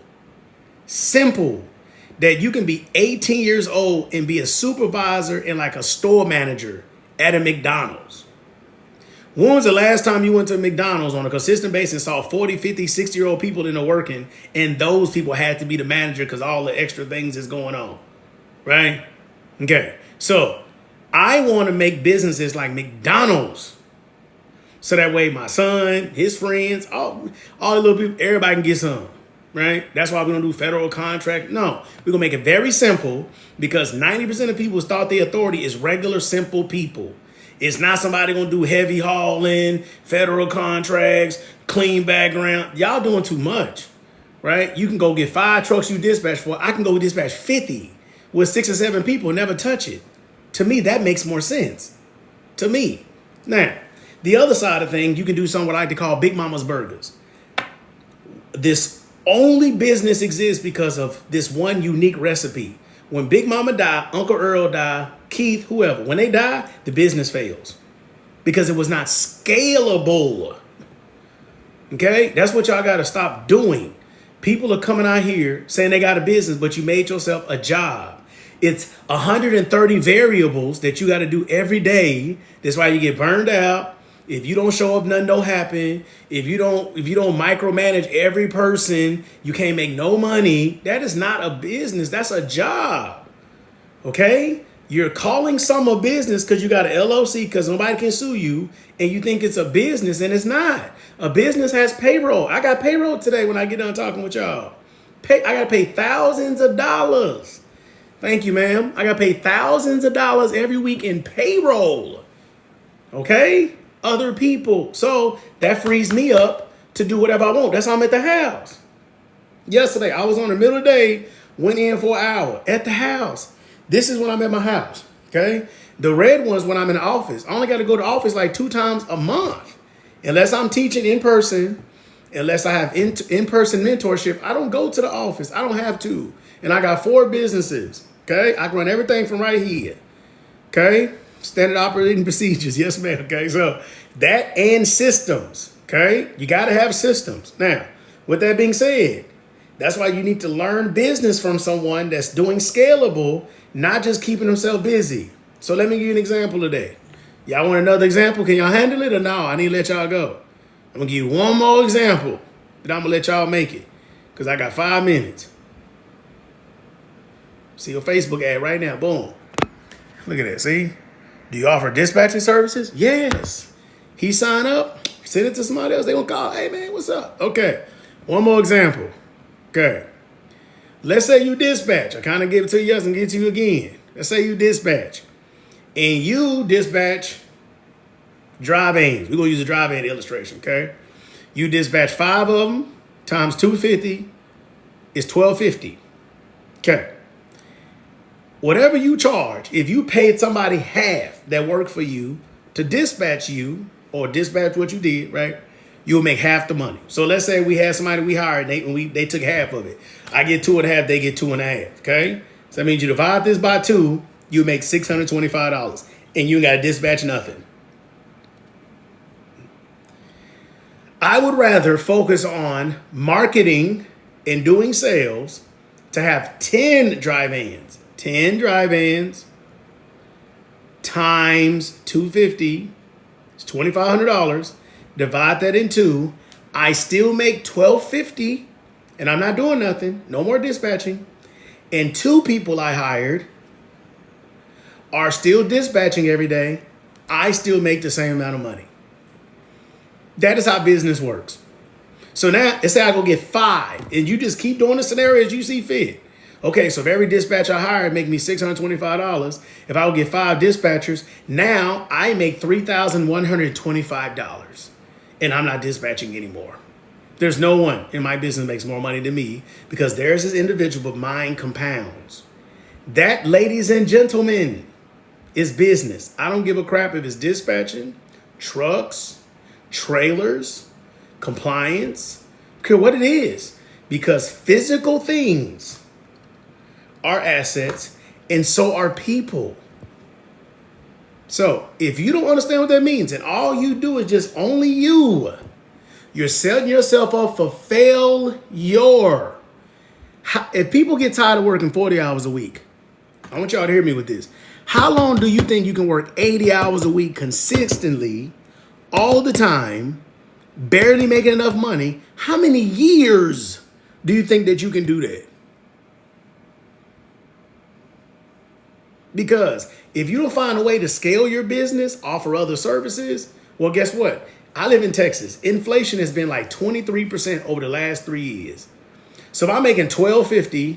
that you can be 18 years old and be a supervisor and like a store manager at a McDonald's. When was the last time you went to McDonald's on a consistent basis and saw 40, 50, 60-year-old people in there working, and those people had to be the manager because all the extra things is going on, right? Okay, so I want to make businesses like McDonald's. So that way my son, his friends, all the little people, everybody can get some, right? That's why we don't do federal contract. No, we're going to make it very simple because 90% of people thought the authority is regular, simple people. It's not somebody going to do heavy hauling, federal contracts, clean background. Y'all doing too much, right? You can go get 5 trucks you dispatch for. I can go dispatch 50 with 6 or 7 people and never touch it. To me, that makes more sense. To me. Now, the other side of things, you can do something what I like to call Big Mama's Burgers. This only business exists because of this one unique recipe. When Big Mama die, Uncle Earl die, Keith, whoever, when they die, the business fails because it was not scalable. Okay? That's what y'all got to stop doing. People are coming out here saying they got a business, but you made yourself a job. It's 130 variables that you got to do every day. That's why you get burned out. If you don't show up, nothing don't happen. If you don't micromanage every person, you can't make no money. That is not a business. That's a job. Okay? You're calling some a business because you got an LLC because nobody can sue you, and you think it's a business, and it's not. A business has payroll. I got payroll today when I get done talking with y'all. I got to pay thousands of dollars. Thank you, ma'am. I got to pay thousands of dollars every week in payroll. Okay? Other people. So that frees me up to do whatever I want. That's how I'm at the house. Yesterday, I was on the middle of the day, went in for an hour at the house. This is when I'm at my house. Okay? The red one's when I'm in the office. I only got to go to the office like 2 times a month. Unless I'm teaching in person, unless I have in-person mentorship, I don't go to the office. I don't have to. And I got 4 businesses. Okay? I can run everything from right here. Okay? Standard operating procedures. Yes, ma'am. Okay. So that and systems. Okay. You got to have systems. Now, with that being said, that's why you need to learn business from someone that's doing scalable, not just keeping themselves busy. So let me give you an example today. Y'all want another example? Can y'all handle it or no? I need to let y'all go. I'm going to give you one more example, then I'm going to let y'all make it because I got 5 minutes. See your Facebook ad right now. Boom. Look at that. See? Do you offer dispatching services? Yes. He sign up, send it to somebody else. They gonna call, hey man, what's up? Okay. One more example. Okay. Let's say you dispatch. I kind of gave it to you yesterday and give it to you again. Let's say you dispatch. And you dispatch drive-ins. We're gonna use a drive-in illustration, okay? You dispatch 5 of them times 250 is $12.50. Okay. Whatever you charge, if you paid somebody half that worked for you to dispatch you or dispatch what you did, right? you'll make half the money. So let's say we had somebody we hired, they took half of it. I get 2.5, they get 2.5. Okay, so that means you divide this by 2, you make $625, and you got to dispatch nothing. I would rather focus on marketing and doing sales to have 10 drive-ins. 10 drive-ins times 250, it's $2,500. Divide that in 2. I still make $1,250, and I'm not doing nothing. No more dispatching. And 2 people I hired are still dispatching every day. I still make the same amount of money. That is how business works. So now, let's say I go get 5, and you just keep doing the scenarios you see fit. Okay, so if every dispatch I hire make me $625, if I would get 5 dispatchers, now I make $3,125, and I'm not dispatching anymore. There's no one in my business makes more money than me because theirs is individual, but mine compounds. That, ladies and gentlemen, is business. I don't give a crap if it's dispatching, trucks, trailers, compliance, I don't care what it is, because physical things are assets and so are people. So if you don't understand what that means and all you do is just only you're setting yourself up for failure. If people get tired of working 40 hours a week, I want y'all to hear me with this. How long do you think you can work 80 hours a week consistently all the time, barely making enough money? How many years do you think that you can do that? Because if you don't find a way to scale your business, offer other services, well, guess what? I live in Texas. Inflation has been like 23% over the last 3 years. So if I'm making $1,250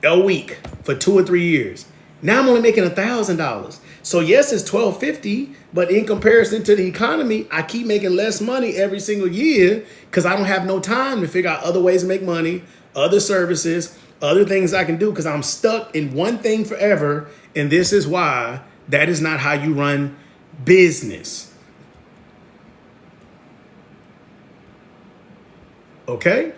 a week for 2 or 3 years, now I'm only making $1,000. So yes, it's $1,250, but in comparison to the economy, I keep making less money every single year because I don't have no time to figure out other ways to make money, other services, other things I can do because I'm stuck in one thing forever. And this is why that is not how you run business. Okay?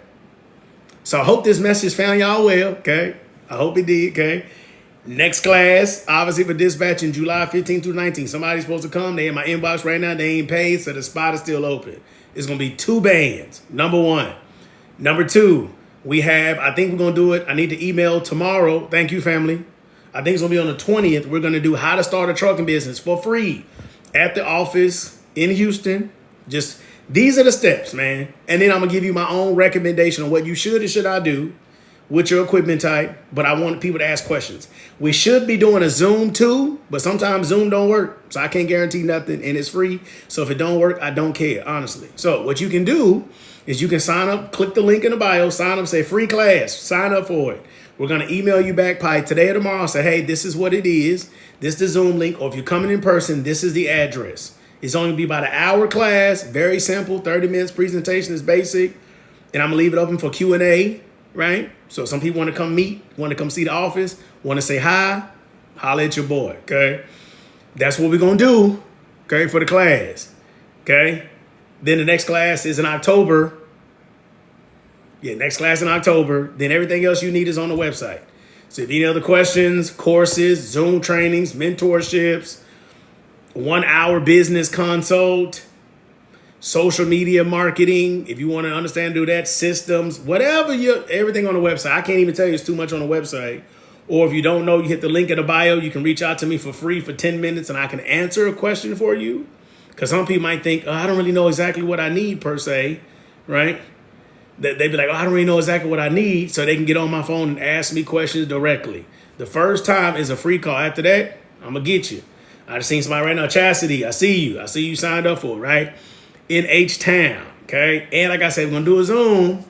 So I hope this message found y'all well, okay? I hope it did, okay? Next class, obviously for dispatching, July 15th through 19th. Somebody's supposed to come. They in my inbox right now. They ain't paid, so the spot is still open. It's going to be 2 bands, number 1. Number 2, we have, I think we're going to do it. I need to email tomorrow. Thank you, family. I think it's going to be on the 20th. We're going to do how to start a trucking business for free at the office in Houston. Just, these are the steps, man. And then I'm going to give you my own recommendation on what you should and should not do with your equipment type, but I want people to ask questions. We should be doing a Zoom too, but sometimes Zoom don't work, so I can't guarantee nothing, and it's free. So if it don't work, I don't care, honestly. So what you can do is you can sign up, click the link in the bio, sign up, say free class, sign up for it. We're going to email you back probably today or tomorrow, say, hey, this is what it is. This is the Zoom link, or if you're coming in person, this is the address. It's only be about an hour class, very simple, 30 minutes presentation is basic, and I'm going to leave it open for Q&A, right? So some people want to come meet, want to come see the office, want to say hi, holla at your boy, okay? That's what we're going to do, okay, for the class, okay? Then the next class is in October. Yeah, next class in October. Then everything else you need is on the website. So if you need other questions, courses, Zoom trainings, mentorships, 1 hour business consult, social media marketing, if you want to understand, do that, systems, whatever, everything on the website. I can't even tell you it's too much on the website. Or if you don't know, you hit the link in the bio. You can reach out to me for free for 10 minutes and I can answer a question for you. Because some people might think, oh, I don't really know exactly what I need per se, right? They'd be like, oh, I don't really know exactly what I need. So they can get on my phone and ask me questions directly. The first time is a free call. After that, I'm going to get you. I just seen somebody right now, Chastity. I see you. I see you signed up for it, right? In H-Town, okay? And like I said, we're going to do a Zoom,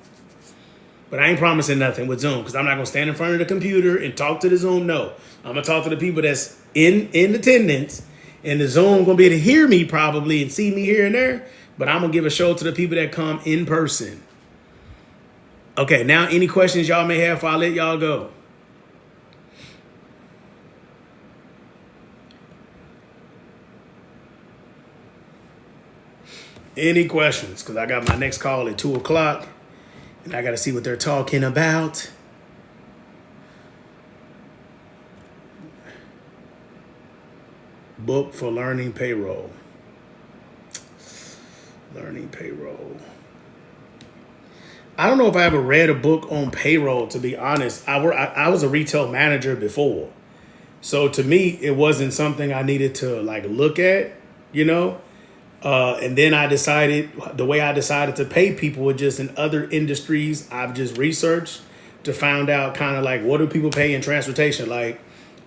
but I ain't promising nothing with Zoom because I'm not going to stand in front of the computer and talk to the Zoom. No, I'm going to talk to the people that's in attendance, and the Zoom going to be able to hear me probably and see me here and there, but I'm going to give a show to the people that come in person. Okay, now any questions y'all may have before I let y'all go? Any questions? Because I got my next call at 2 o'clock, and I got to see what they're talking about. Book for learning payroll. Learning payroll. I don't know if I ever read a book on payroll, to be honest. I was a retail manager before. So to me, it wasn't something I needed to like look at, you know? And then I decided, the way I decided to pay people was just in other industries. I've just researched to find out kind of like, what do people pay in transportation? Like,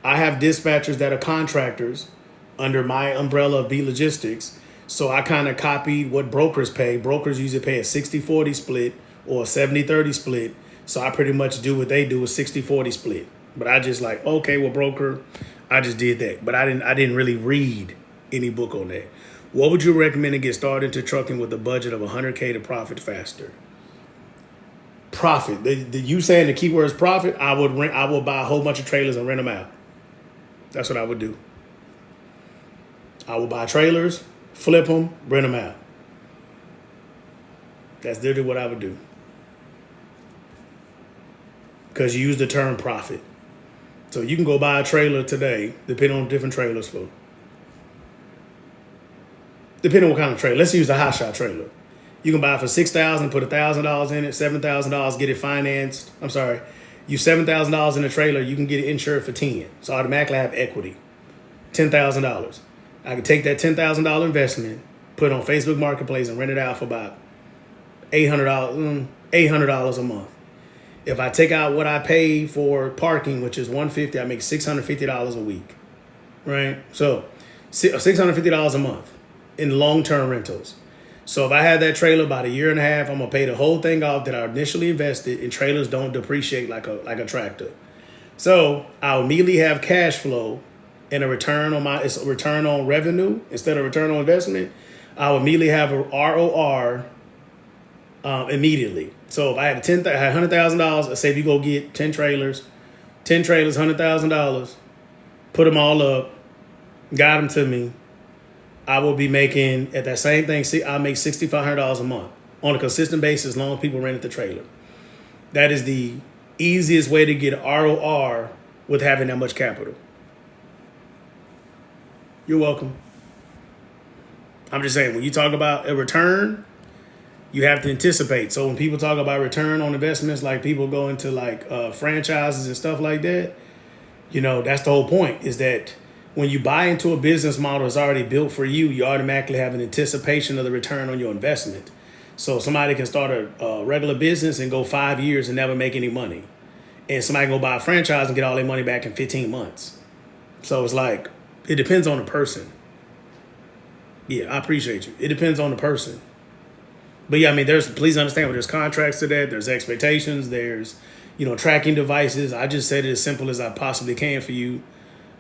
I have dispatchers that are contractors under my umbrella of B Logistics. So I kind of copied what brokers pay. Brokers usually pay a 60-40 split or a 70-30 split. So I pretty much do what they do, a 60-40 split. But I just like, okay, well, broker, I just did that. But I didn't really read any book on that. What would you recommend to get started into trucking with a budget of $100K to profit faster? Profit. You saying the keyword is profit? I would buy a whole bunch of trailers and rent them out. That's what I would do. I would buy trailers, flip them, rent them out. That's literally what I would do. Because you use the term profit. So you can go buy a trailer today, depending on different trailers for. Depending on what kind of trailer. Let's use the hot shot trailer. You can buy it for $6,000, put $1,000 in it, $7,000, get it financed. I'm sorry. You $7,000 in a trailer, you can get it insured for $10,000. So automatically I have equity. $10,000. I can take that $10,000 investment, put it on Facebook Marketplace and rent it out for about $800 a month. If I take out what I pay for parking, which is $150, I make $650 a week, right? So $650 a month in long-term rentals. So if I had that trailer about a year and a half, I'm gonna pay the whole thing off that I initially invested, and trailers don't depreciate like a tractor. So I'll immediately have cash flow and a return on it's a return on revenue instead of return on investment. I'll immediately have a ROR immediately. So if I had $100,000, let's say if you go get 10 trailers, $100,000, put them all up, got them to me, I will be making, at that same thing, I'll make $6,500 a month on a consistent basis as long as people rented the trailer. That is the easiest way to get ROR with having that much capital. You're welcome. I'm just saying, when you talk about a return, you have to anticipate. So when people talk about return on investments, like people go into like franchises and stuff like that, you know, that's the whole point, is that when you buy into a business model that's already built for you, you automatically have an anticipation of the return on your investment. So somebody can start a regular business and go 5 years and never make any money. And somebody can go buy a franchise and get all their money back in 15 months. So it's like, it depends on the person. Yeah, I appreciate you. It depends on the person. But yeah, I mean, please understand, there's contracts to that, there's expectations, there's, you know, tracking devices. I just said it as simple as I possibly can for you,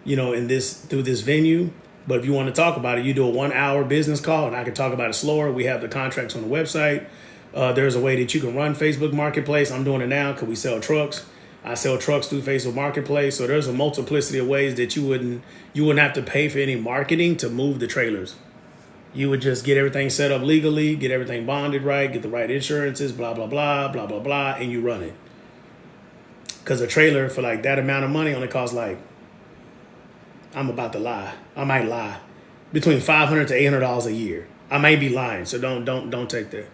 you know, through this venue. But if you want to talk about it, you do a 1 hour business call and I can talk about it slower. We have the contracts on the website. There's a way that you can run Facebook Marketplace. I'm doing it now because we sell trucks. I sell trucks through Facebook Marketplace. So there's a multiplicity of ways that you wouldn't have to pay for any marketing to move the trailers. You would just get everything set up legally, get everything bonded right, get the right insurances, blah, blah, blah, blah, blah, blah, and you run it. Because a trailer for like that amount of money only costs like, I'm about to lie. I might lie. Between $500 to $800 a year. I may be lying, so don't take that.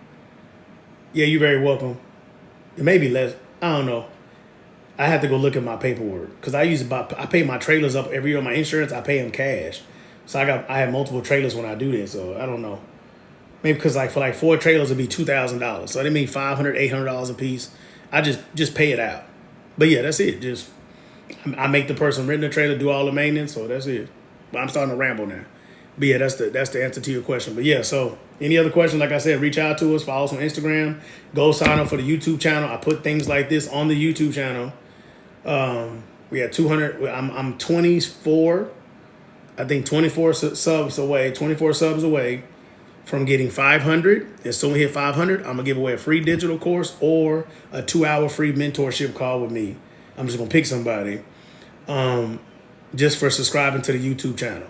Yeah, you're very welcome. It may be less. I don't know. I have to go look at my paperwork because I pay my trailers up every year on my insurance. I pay them cash. So I have multiple trailers when I do this. So I don't know. Maybe because like for like 4 trailers it'd be $2,000. So they mean $500, $800 a piece. I just pay it out. But yeah, that's it. Just I make the person renting the trailer do all the maintenance. So that's it. But I'm starting to ramble now. But yeah, that's the answer to your question. But yeah, so any other questions, like I said, reach out to us, follow us on Instagram, go sign up for the YouTube channel. I put things like this on the YouTube channel. We had 200. I'm 24. I think 24 subs away from getting 500. And so when we hit 500, I'm gonna give away a free digital course or a 2-hour free mentorship call with me. I'm just gonna pick somebody, just for subscribing to the YouTube channel.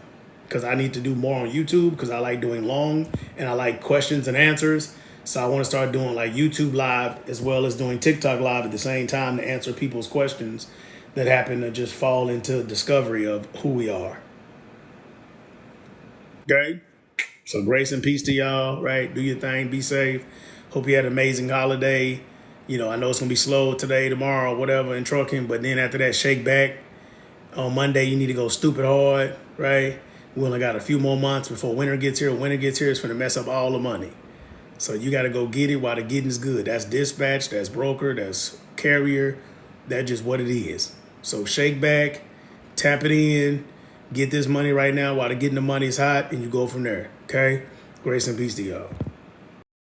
because I need to do more on YouTube because I like doing long and I like questions and answers. So I want to start doing like YouTube live as well as doing TikTok live at the same time to answer people's questions that happen to just fall into discovery of who we are. Okay? So grace and peace to y'all, right? Do your thing, be safe. Hope you had an amazing holiday. You know, I know it's gonna be slow today, tomorrow, whatever, in trucking, but then after that, shake back. On Monday, you need to go stupid hard, right? We only got a few more months before winter gets here. When winter gets here, it's gonna mess up all the money. So you gotta go get it while the getting's good. That's dispatch, that's broker, that's carrier. That's just what it is. So shake back, tap it in, get this money right now while the getting the money is hot, and you go from there. Okay? Grace and peace to y'all.